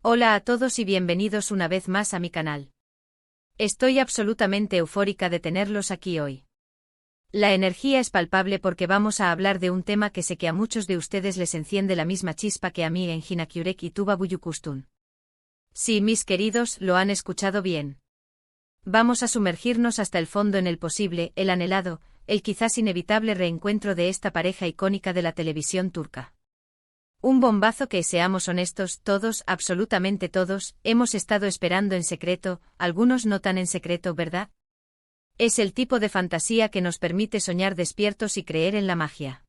Hola a todos y bienvenidos una vez más a mi canal. Estoy absolutamente eufórica de tenerlos aquí hoy. La energía es palpable porque vamos a hablar de un tema que sé que a muchos de ustedes les enciende la misma chispa que a mí en Hinakyurek y Tuba Buyukustun. Sí, mis queridos, lo han escuchado bien. Vamos a sumergirnos hasta el fondo en el posible, el anhelado, el quizás inevitable reencuentro de esta pareja icónica de la televisión turca. Un bombazo que, seamos honestos, todos, absolutamente todos, hemos estado esperando en secreto, algunos no tan en secreto, ¿verdad? Es el tipo de fantasía que nos permite soñar despiertos y creer en la magia.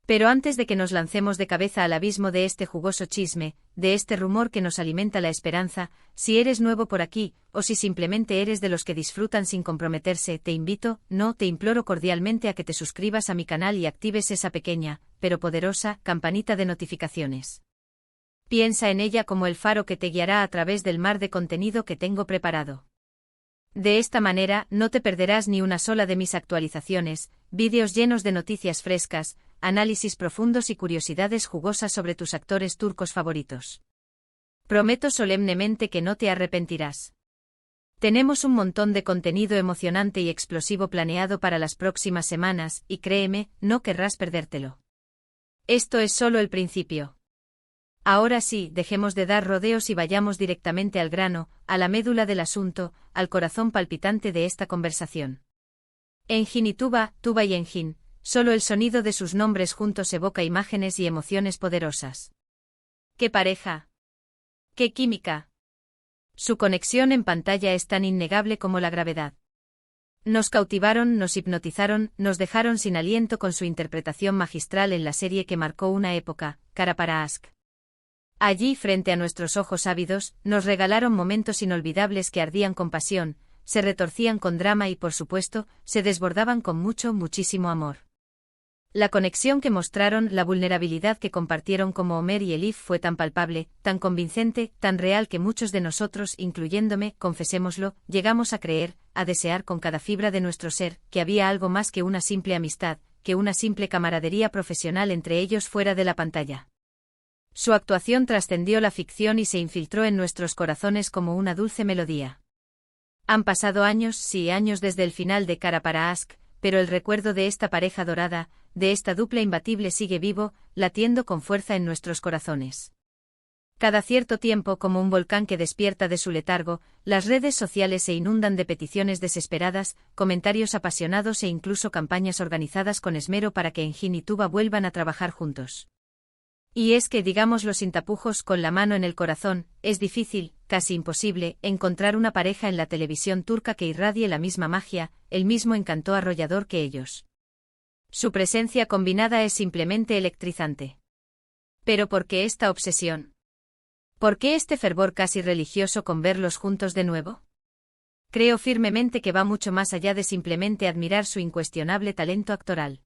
Pero antes de que nos lancemos de cabeza al abismo de este jugoso chisme, de este rumor que nos alimenta la esperanza, si eres nuevo por aquí, o si simplemente eres de los que disfrutan sin comprometerse, te invito, no, te imploro cordialmente a que te suscribas a mi canal y actives esa pequeña, pero poderosa, campanita de notificaciones. Piensa en ella como el faro que te guiará a través del mar de contenido que tengo preparado. De esta manera, no te perderás ni una sola de mis actualizaciones, vídeos llenos de noticias frescas, análisis profundos y curiosidades jugosas sobre tus actores turcos favoritos. Prometo solemnemente que no te arrepentirás. Tenemos un montón de contenido emocionante y explosivo planeado para las próximas semanas, y créeme, no querrás perdértelo. Esto es solo el principio. Ahora sí, dejemos de dar rodeos y vayamos directamente al grano, a la médula del asunto, al corazón palpitante de esta conversación. Engin y Tuba, Tuba y Engin, solo el sonido de sus nombres juntos evoca imágenes y emociones poderosas. ¡Qué pareja! ¡Qué química! Su conexión en pantalla es tan innegable como la gravedad. Nos cautivaron, nos hipnotizaron, nos dejaron sin aliento con su interpretación magistral en la serie que marcó una época, Kara para Ask. Allí, frente a nuestros ojos ávidos, nos regalaron momentos inolvidables que ardían con pasión, se retorcían con drama y, por supuesto, se desbordaban con muchísimo amor. La conexión que mostraron, la vulnerabilidad que compartieron como Omer y Elif fue tan palpable, tan convincente, tan real que muchos de nosotros, incluyéndome, confesémoslo, llegamos a creer, a desear con cada fibra de nuestro ser, que había algo más que una simple amistad, que una simple camaradería profesional entre ellos fuera de la pantalla. Su actuación trascendió la ficción y se infiltró en nuestros corazones como una dulce melodía. Han pasado años, sí, años desde el final de Kara para Ask, pero el recuerdo de esta pareja dorada, de esta dupla imbatible sigue vivo, latiendo con fuerza en nuestros corazones. Cada cierto tiempo, como un volcán que despierta de su letargo, las redes sociales se inundan de peticiones desesperadas, comentarios apasionados e incluso campañas organizadas con esmero para que Engin y Tuba vuelvan a trabajar juntos. Y es que, digámoslo sin tapujos, con la mano en el corazón, es difícil, casi imposible, encontrar una pareja en la televisión turca que irradie la misma magia, el mismo encanto arrollador que ellos. Su presencia combinada es simplemente electrizante. ¿Pero por qué esta obsesión? ¿Por qué este fervor casi religioso con verlos juntos de nuevo? Creo firmemente que va mucho más allá de simplemente admirar su incuestionable talento actoral.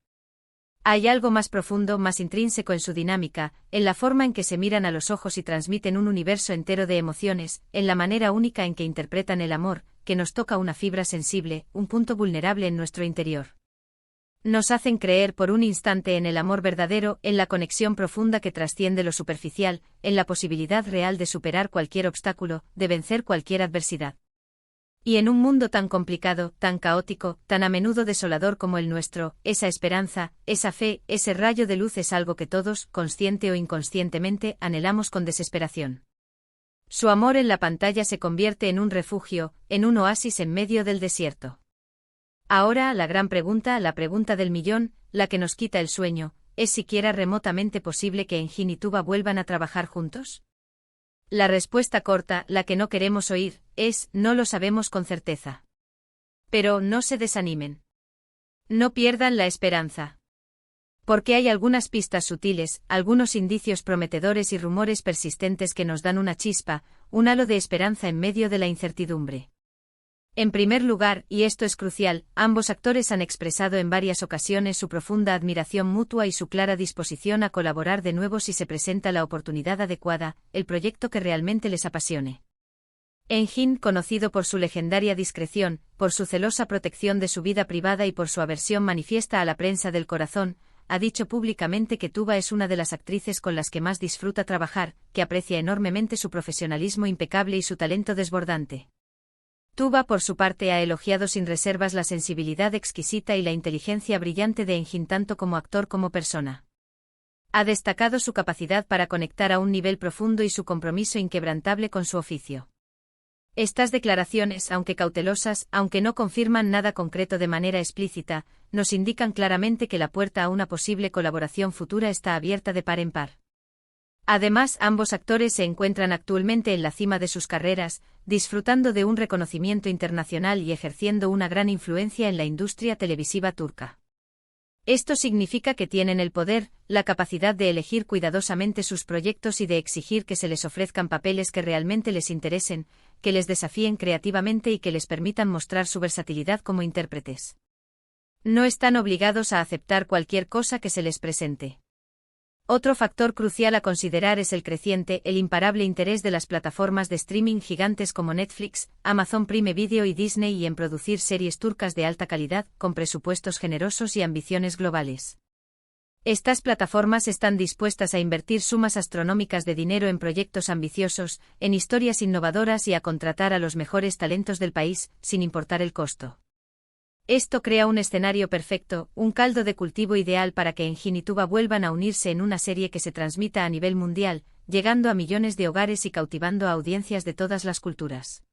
Hay algo más profundo, más intrínseco en su dinámica, en la forma en que se miran a los ojos y transmiten un universo entero de emociones, en la manera única en que interpretan el amor, que nos toca una fibra sensible, un punto vulnerable en nuestro interior. Nos hacen creer por un instante en el amor verdadero, en la conexión profunda que trasciende lo superficial, en la posibilidad real de superar cualquier obstáculo, de vencer cualquier adversidad. Y en un mundo tan complicado, tan caótico, tan a menudo desolador como el nuestro, esa esperanza, esa fe, ese rayo de luz es algo que todos, consciente o inconscientemente, anhelamos con desesperación. Su amor en la pantalla se convierte en un refugio, en un oasis en medio del desierto. Ahora, la gran pregunta, la pregunta del millón, la que nos quita el sueño, ¿es siquiera remotamente posible que Engin y Tuba vuelvan a trabajar juntos? La respuesta corta, la que no queremos oír, es, no lo sabemos con certeza. Pero no se desanimen. No pierdan la esperanza. Porque hay algunas pistas sutiles, algunos indicios prometedores y rumores persistentes que nos dan una chispa, un halo de esperanza en medio de la incertidumbre. En primer lugar, y esto es crucial, ambos actores han expresado en varias ocasiones su profunda admiración mutua y su clara disposición a colaborar de nuevo si se presenta la oportunidad adecuada, el proyecto que realmente les apasione. Engin, conocido por su legendaria discreción, por su celosa protección de su vida privada y por su aversión manifiesta a la prensa del corazón, ha dicho públicamente que Tuba es una de las actrices con las que más disfruta trabajar, que aprecia enormemente su profesionalismo impecable y su talento desbordante. Tuba, por su parte, ha elogiado sin reservas la sensibilidad exquisita y la inteligencia brillante de Engin tanto como actor como persona. Ha destacado su capacidad para conectar a un nivel profundo y su compromiso inquebrantable con su oficio. Estas declaraciones, aunque cautelosas, aunque no confirman nada concreto de manera explícita, nos indican claramente que la puerta a una posible colaboración futura está abierta de par en par. Además, ambos actores se encuentran actualmente en la cima de sus carreras, disfrutando de un reconocimiento internacional y ejerciendo una gran influencia en la industria televisiva turca. Esto significa que tienen el poder, la capacidad de elegir cuidadosamente sus proyectos y de exigir que se les ofrezcan papeles que realmente les interesen, que les desafíen creativamente y que les permitan mostrar su versatilidad como intérpretes. No están obligados a aceptar cualquier cosa que se les presente. Otro factor crucial a considerar es el creciente, el imparable interés de las plataformas de streaming gigantes como Netflix, Amazon Prime Video y Disney en producir series turcas de alta calidad, con presupuestos generosos y ambiciones globales. Estas plataformas están dispuestas a invertir sumas astronómicas de dinero en proyectos ambiciosos, en historias innovadoras y a contratar a los mejores talentos del país, sin importar el costo. Esto crea un escenario perfecto, un caldo de cultivo ideal para que Engin y Tuba vuelvan a unirse en una serie que se transmita a nivel mundial, llegando a millones de hogares y cautivando a audiencias de todas las culturas.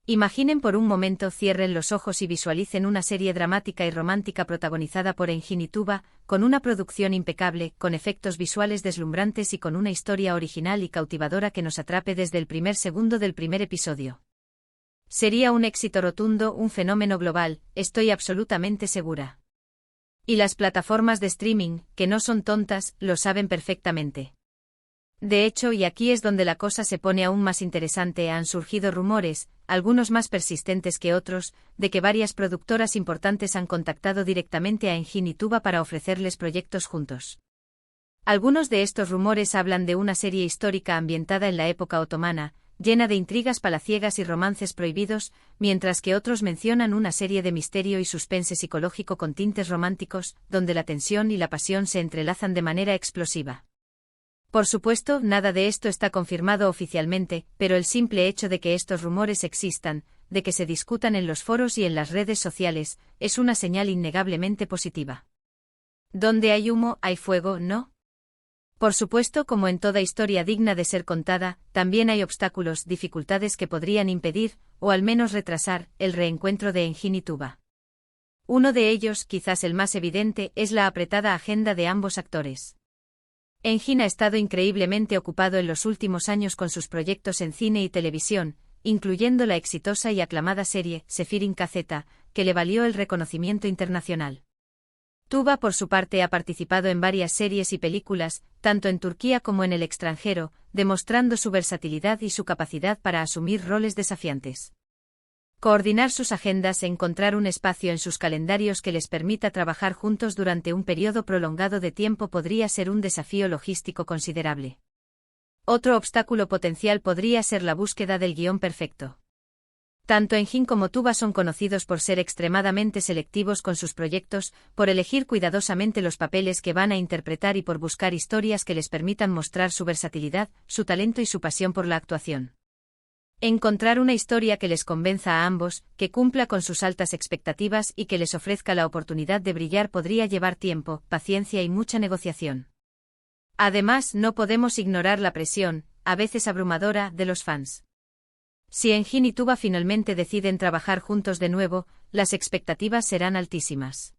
Imaginen por un momento, cierren los ojos y visualicen una serie dramática y romántica protagonizada por Engin y Tuba, con una producción impecable, con efectos visuales deslumbrantes y con una historia original y cautivadora que nos atrape desde el primer segundo del primer episodio. Sería un éxito rotundo, un fenómeno global, estoy absolutamente segura. Y las plataformas de streaming, que no son tontas, lo saben perfectamente. De hecho, y aquí es donde la cosa se pone aún más interesante, han surgido rumores, algunos más persistentes que otros, de que varias productoras importantes han contactado directamente a Engin y Tuba para ofrecerles proyectos juntos. Algunos de estos rumores hablan de una serie histórica ambientada en la época otomana, llena de intrigas palaciegas y romances prohibidos, mientras que otros mencionan una serie de misterio y suspense psicológico con tintes románticos, donde la tensión y la pasión se entrelazan de manera explosiva. Por supuesto, nada de esto está confirmado oficialmente, pero el simple hecho de que estos rumores existan, de que se discutan en los foros y en las redes sociales, es una señal innegablemente positiva. Donde hay humo, hay fuego, ¿no? Por supuesto, como en toda historia digna de ser contada, también hay obstáculos, dificultades que podrían impedir, o al menos retrasar, el reencuentro de Engin y Tuba. Uno de ellos, quizás el más evidente, es la apretada agenda de ambos actores. Engin ha estado increíblemente ocupado en los últimos años con sus proyectos en cine y televisión, incluyendo la exitosa y aclamada serie Sefirin Kazeta, que le valió el reconocimiento internacional. Tuba, por su parte, ha participado en varias series y películas, tanto en Turquía como en el extranjero, demostrando su versatilidad y su capacidad para asumir roles desafiantes. Coordinar sus agendas e encontrar un espacio en sus calendarios que les permita trabajar juntos durante un periodo prolongado de tiempo podría ser un desafío logístico considerable. Otro obstáculo potencial podría ser la búsqueda del guión perfecto. Tanto Engin como Tuba son conocidos por ser extremadamente selectivos con sus proyectos, por elegir cuidadosamente los papeles que van a interpretar y por buscar historias que les permitan mostrar su versatilidad, su talento y su pasión por la actuación. Encontrar una historia que les convenza a ambos, que cumpla con sus altas expectativas y que les ofrezca la oportunidad de brillar podría llevar tiempo, paciencia y mucha negociación. Además, no podemos ignorar la presión, a veces abrumadora, de los fans. Si Engin y Tuba finalmente deciden trabajar juntos de nuevo, las expectativas serán altísimas.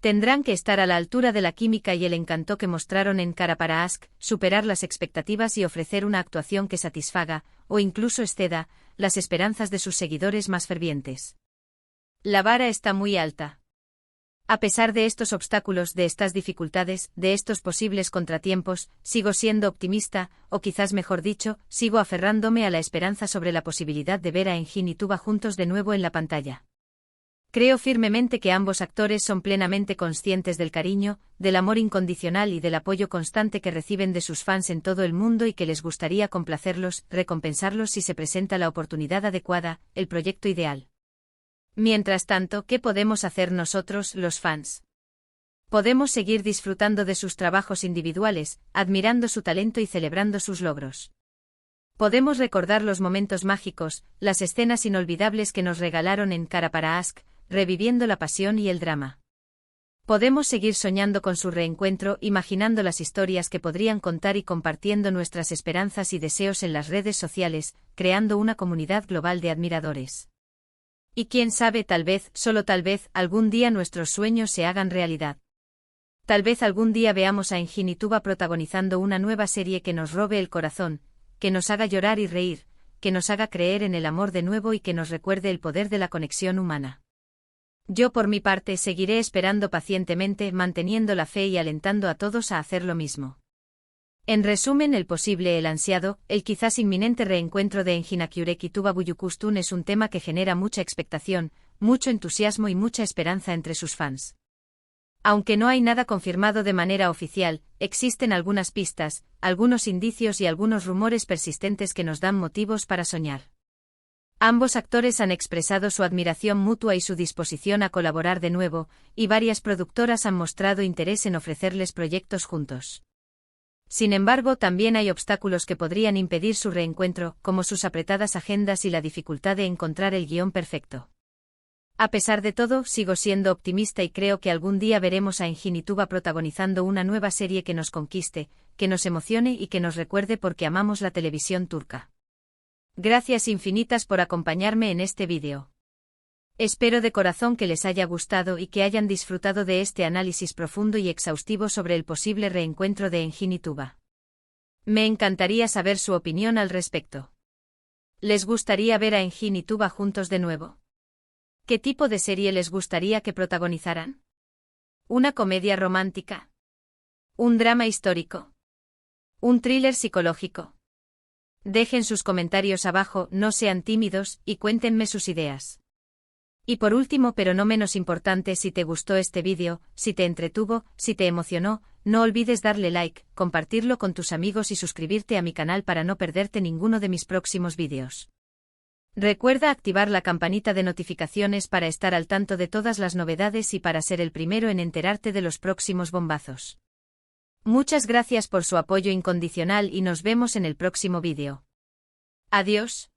Tendrán que estar a la altura de la química y el encanto que mostraron en Kara para Aşk, superar las expectativas y ofrecer una actuación que satisfaga, o incluso exceda, las esperanzas de sus seguidores más fervientes. La vara está muy alta. A pesar de estos obstáculos, de estas dificultades, de estos posibles contratiempos, sigo siendo optimista, o quizás mejor dicho, sigo aferrándome a la esperanza sobre la posibilidad de ver a Engin y Tuba juntos de nuevo en la pantalla. Creo firmemente que ambos actores son plenamente conscientes del cariño, del amor incondicional y del apoyo constante que reciben de sus fans en todo el mundo y que les gustaría complacerlos, recompensarlos si se presenta la oportunidad adecuada, el proyecto ideal. Mientras tanto, ¿qué podemos hacer nosotros, los fans? Podemos seguir disfrutando de sus trabajos individuales, admirando su talento y celebrando sus logros. Podemos recordar los momentos mágicos, las escenas inolvidables que nos regalaron en Cara para Ask, reviviendo la pasión y el drama. Podemos seguir soñando con su reencuentro, imaginando las historias que podrían contar y compartiendo nuestras esperanzas y deseos en las redes sociales, creando una comunidad global de admiradores. Y quién sabe, tal vez, solo tal vez, algún día nuestros sueños se hagan realidad. Tal vez algún día veamos a Engin Tuba protagonizando una nueva serie que nos robe el corazón, que nos haga llorar y reír, que nos haga creer en el amor de nuevo y que nos recuerde el poder de la conexión humana. Yo por mi parte seguiré esperando pacientemente, manteniendo la fe y alentando a todos a hacer lo mismo. En resumen, el posible, el ansiado, el quizás inminente reencuentro de Engin Akyurek y Tuba Büyüküstün es un tema que genera mucha expectación, mucho entusiasmo y mucha esperanza entre sus fans. Aunque no hay nada confirmado de manera oficial, existen algunas pistas, algunos indicios y algunos rumores persistentes que nos dan motivos para soñar. Ambos actores han expresado su admiración mutua y su disposición a colaborar de nuevo, y varias productoras han mostrado interés en ofrecerles proyectos juntos. Sin embargo, también hay obstáculos que podrían impedir su reencuentro, como sus apretadas agendas y la dificultad de encontrar el guión perfecto. A pesar de todo, sigo siendo optimista y creo que algún día veremos a Engin Tuba protagonizando una nueva serie que nos conquiste, que nos emocione y que nos recuerde por qué amamos la televisión turca. Gracias infinitas por acompañarme en este vídeo. Espero de corazón que les haya gustado y que hayan disfrutado de este análisis profundo y exhaustivo sobre el posible reencuentro de Engin Tuba. Me encantaría saber su opinión al respecto. ¿Les gustaría ver a Engin y Tuba juntos de nuevo? ¿Qué tipo de serie les gustaría que protagonizaran? ¿Una comedia romántica? ¿Un drama histórico? ¿Un thriller psicológico? Dejen sus comentarios abajo, no sean tímidos, y cuéntenme sus ideas. Y por último, pero no menos importante, si te gustó este vídeo, si te entretuvo, si te emocionó, no olvides darle like, compartirlo con tus amigos y suscribirte a mi canal para no perderte ninguno de mis próximos vídeos. Recuerda activar la campanita de notificaciones para estar al tanto de todas las novedades y para ser el primero en enterarte de los próximos bombazos. Muchas gracias por su apoyo incondicional y nos vemos en el próximo vídeo. Adiós.